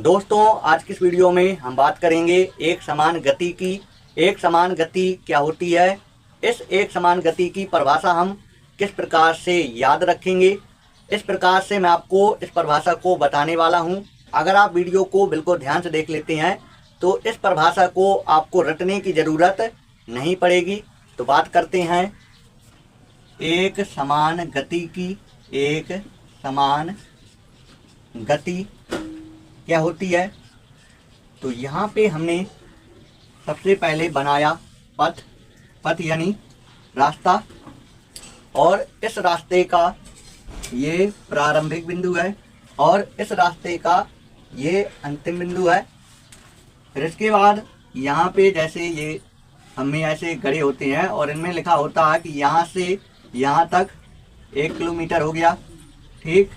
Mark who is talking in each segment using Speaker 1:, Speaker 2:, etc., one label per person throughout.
Speaker 1: दोस्तों, आज की इस वीडियो में हम बात करेंगे एक समान गति की। एक समान गति क्या होती है, इस एक समान गति की परिभाषा हम किस प्रकार से याद रखेंगे, इस प्रकार से मैं आपको इस परिभाषा को बताने वाला हूं। अगर आप वीडियो को बिल्कुल ध्यान से देख लेते हैं तो इस परिभाषा को आपको रटने की ज़रूरत नहीं पड़ेगी। तो बात करते हैं एक समान गति की। एक समान गति क्या होती है, तो यहाँ पे हमने सबसे पहले बनाया पथ। पथ यानी रास्ता, और इस रास्ते का ये प्रारंभिक बिंदु है और इस रास्ते का ये अंतिम बिंदु है। फिर इसके बाद यहाँ पे जैसे ये हमें ऐसे गड़े होते हैं और इनमें लिखा होता है कि यहाँ से यहाँ तक 1 किलोमीटर हो गया। ठीक,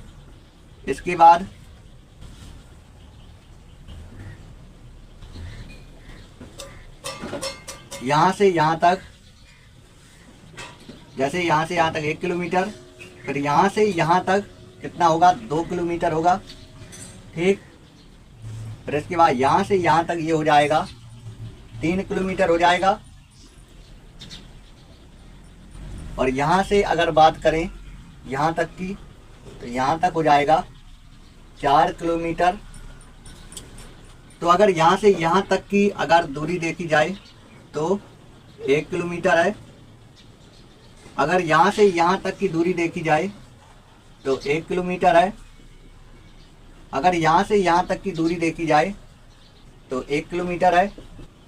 Speaker 1: इसके बाद यहाँ से यहाँ तक, जैसे यहाँ से यहाँ तक 1 किलोमीटर, फिर यहाँ से यहाँ तक कितना होगा, 2 किलोमीटर होगा। ठीक, फिर इसके बाद यहाँ से यहाँ तक ये हो जाएगा 3 किलोमीटर हो जाएगा। और यहाँ से अगर बात करें यहाँ तक की, तो यहाँ तक हो जाएगा 4 किलोमीटर। तो अगर यहाँ से यहाँ तक की अगर दूरी देखी जाए तो 1 किलोमीटर है। अगर यहाँ से यहाँ तक की दूरी देखी जाए तो 1 किलोमीटर है। अगर यहाँ से यहाँ तक की दूरी देखी जाए तो 1 किलोमीटर है।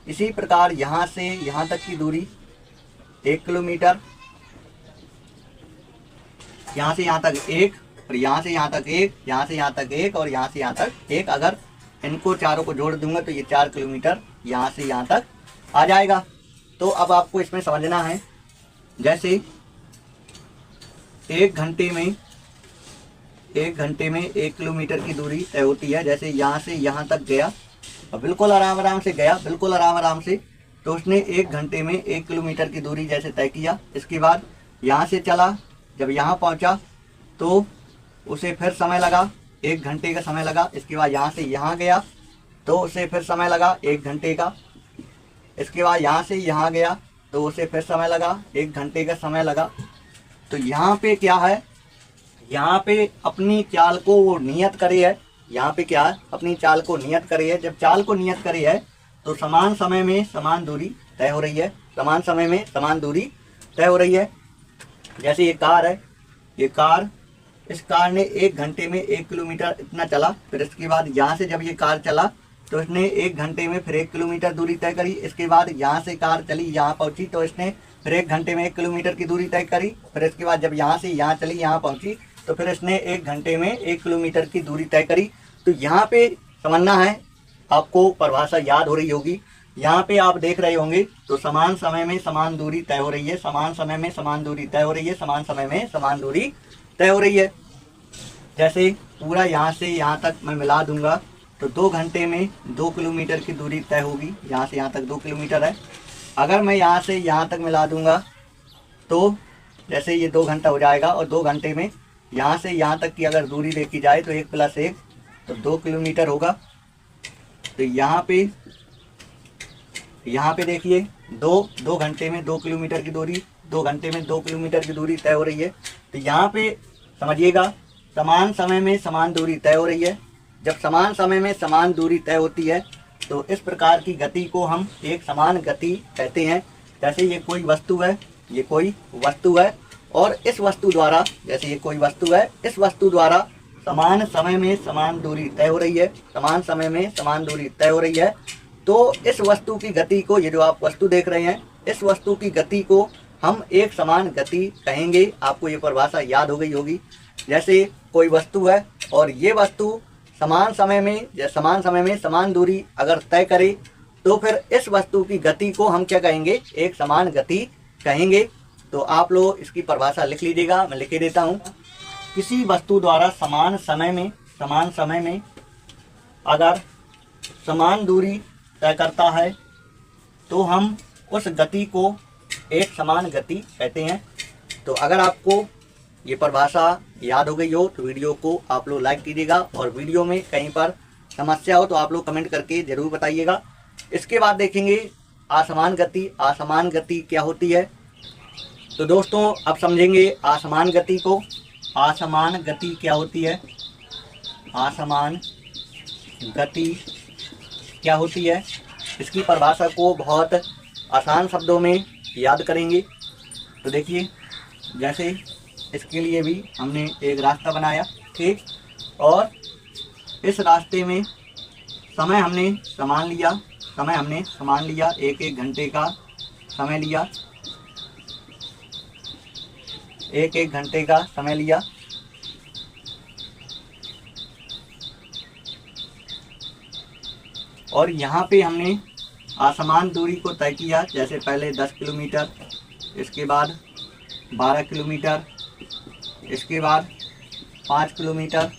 Speaker 1: इसी प्रकार यहाँ से यहाँ तक की दूरी 1 किलोमीटर, यहाँ से यहाँ तक 1, और यहाँ से यहाँ तक 1, यहाँ से यहाँ तक 1, और यहाँ से यहाँ तक 1। अगर इनको चारों को जोड़ दूंगा तो ये 4 किलोमीटर यहाँ से यहाँ तक आ जाएगा। तो अब आपको इसमें समझना है, जैसे 1 घंटे में 1 किलोमीटर की दूरी तय होती है। जैसे यहाँ से यहाँ तक गया और बिल्कुल आराम आराम से गया, बिल्कुल आराम आराम से, तो उसने 1 घंटे में 1 किलोमीटर की दूरी जैसे तय किया। इसके बाद यहाँ से चला, जब यहाँ पहुँचा तो उसे फिर समय लगा, 1 घंटे का समय लगा। इसके बाद यहाँ से यहाँ गया तो उसे फिर समय लगा 1 घंटे का। इसके बाद यहाँ से यहाँ गया तो उसे फिर समय लगा, 1 घंटे का समय लगा। तो यहाँ पे क्या है, यहाँ पे अपनी चाल को वो नियत करे है। यहाँ पे क्या है, अपनी चाल को नियत करे है। जब चाल को नियत करे है तो समान समय में समान दूरी तय हो रही है। समान समय में समान दूरी तय हो रही है। जैसे ये कार है, ये कार, इस कार ने 1 घंटे में 1 किलोमीटर इतना चला। फिर इसके बाद यहाँ से जब ये कार चला तो इसने 1 घंटे में फिर 1 किलोमीटर दूरी तय करी। इसके बाद यहाँ से कार चली, यहाँ पहुँची तो इसने फिर 1 घंटे में 1 किलोमीटर की दूरी तय करी। फिर इसके बाद जब यहाँ से यहाँ चली, यहाँ पहुँची तो फिर इसने 1 घंटे में 1 किलोमीटर की दूरी तय करी। तो यहाँ पे समझना है, आपको परिभाषा याद हो रही होगी। यहाँ पे आप देख रहे होंगे तो समान समय में समान दूरी तय हो रही है, समान समय में समान दूरी तय हो रही है, समान समय में समान दूरी तय हो रही है। जैसे पूरा यहाँ से यहाँ तक मैं मिला दूंगा तो 2 घंटे में 2 किलोमीटर की दूरी तय होगी। यहाँ से यहाँ तक 2 किलोमीटर है। अगर मैं यहाँ से यहाँ तक मिला दूंगा तो जैसे ये 2 घंटा हो जाएगा, और 2 घंटे में यहाँ से यहाँ तक की अगर दूरी देखी जाए तो 1 + 1 तो 2 किलोमीटर होगा। तो यहाँ पे देखिए 2 घंटे में 2 किलोमीटर की दूरी, 2 घंटे में 2 किलोमीटर की दूरी तय हो रही है। तो यहाँ पे समझिएगा, समान समय में समान दूरी तय हो रही है। जब समान समय में समान दूरी तय होती है तो इस प्रकार की गति को हम एक समान गति कहते हैं। जैसे ये कोई वस्तु है, ये कोई वस्तु है, और इस वस्तु द्वारा, जैसे ये कोई वस्तु है, इस वस्तु द्वारा समान समय में समान दूरी तय हो रही है। समान समय में समान दूरी तय हो रही है। तो इस वस्तु की गति को, ये जो आप वस्तु देख रहे हैं, इस वस्तु की गति को हम एक समान गति कहेंगे। आपको ये परिभाषा याद हो गई होगी। जैसे कोई वस्तु है और ये वस्तु समान समय में समान दूरी अगर तय करे तो फिर इस वस्तु की गति को हम क्या कहेंगे, एक समान गति कहेंगे। तो आप लोग इसकी परिभाषा लिख लीजिएगा, मैं लिख देता हूँ। किसी वस्तु द्वारा समान समय में अगर समान दूरी तय करता है तो हम उस गति को एक समान गति कहते हैं। तो अगर आपको ये परिभाषा याद हो गई हो तो वीडियो को आप लोग लाइक कीजिएगा, और वीडियो में कहीं पर समस्या हो तो आप लोग कमेंट करके ज़रूर बताइएगा। इसके बाद देखेंगे असमान गति। असमान गति क्या होती है? तो दोस्तों अब समझेंगे असमान गति को। असमान गति क्या होती है? असमान गति क्या होती है? इसकी परिभाषा को बहुत आसान शब्दों में याद करेंगे। तो देखिए, जैसे इसके लिए भी हमने एक रास्ता बनाया, ठीक, और इस रास्ते में समय हमने समान लिया, एक घंटे का समय लिया, एक घंटे का समय लिया। और यहाँ पे हमने असमान दूरी को तय किया, जैसे पहले 10 किलोमीटर, इसके बाद 12 किलोमीटर, इसके बाद 5 किलोमीटर,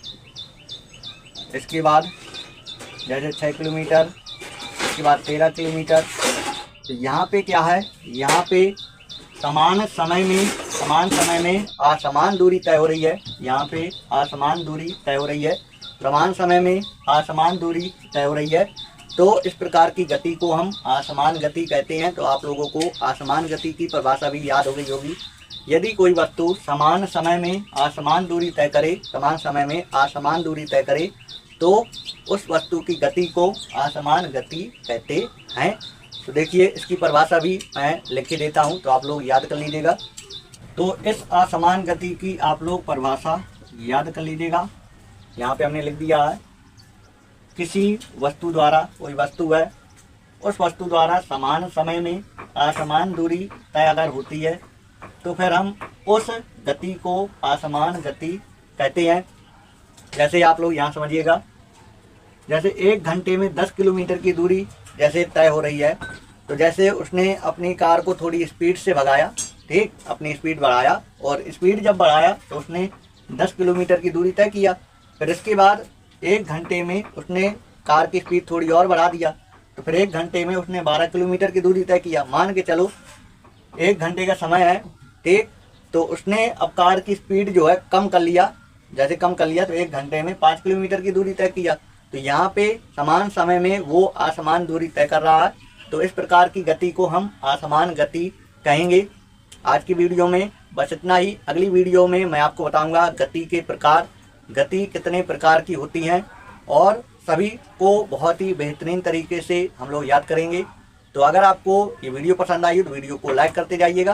Speaker 1: इसके बाद जैसे 6 किलोमीटर, इसके बाद 13 किलोमीटर। तो यहाँ पे क्या है? यहाँ पे समान समय में असमान दूरी तय हो रही है। यहाँ पे असमान दूरी तय हो रही है, समान समय में असमान दूरी तय हो रही है। तो इस प्रकार की गति को हम असमान गति कहते हैं। तो आप लोगों को असमान गति की परिभाषा भी याद हो गई होगी। यदि कोई वस्तु समान समय में असमान दूरी तय करे, तो उस वस्तु की गति को असमान गति कहते हैं। तो देखिए, इसकी परिभाषा भी मैं लिख के देता हूँ, तो आप लोग याद कर लीजिएगा। तो इस असमान गति की आप लोग परिभाषा याद कर लीजिएगा। यहाँ पे हमने लिख दिया है, किसी वस्तु द्वारा, कोई वस्तु है, उस वस्तु द्वारा समान समय में असमान दूरी तय अगर होती है तो फिर हम उस गति को असमान गति कहते हैं। जैसे आप लोग यहाँ समझिएगा, जैसे 1 घंटे में 10 किलोमीटर की दूरी जैसे तय हो रही है, तो जैसे उसने अपनी कार को थोड़ी स्पीड से भगाया, ठीक, अपनी स्पीड बढ़ाया, और स्पीड जब बढ़ाया तो उसने 10 किलोमीटर की दूरी तय किया। फिर इसके बाद 1 घंटे में उसने कार की स्पीड थोड़ी और बढ़ा दिया, तो फिर 1 घंटे में उसने 12 किलोमीटर की दूरी तय किया। मान के चलो 1 घंटे का समय है, ठीक, तो उसने अब कार की स्पीड जो है कम कर लिया। जैसे कम कर लिया तो 1 घंटे में 5 किलोमीटर की दूरी तय किया। तो यहाँ पे समान समय में वो असमान दूरी तय कर रहा है। तो इस प्रकार की गति को हम असमान गति कहेंगे। आज की वीडियो में बस इतना ही। अगली वीडियो में मैं आपको बताऊंगा गति के प्रकार, गति कितने प्रकार की होती हैं, और सभी को बहुत ही बेहतरीन तरीके से हम लोग याद करेंगे। तो अगर आपको ये वीडियो पसंद आई तो वीडियो को लाइक करते जाइएगा।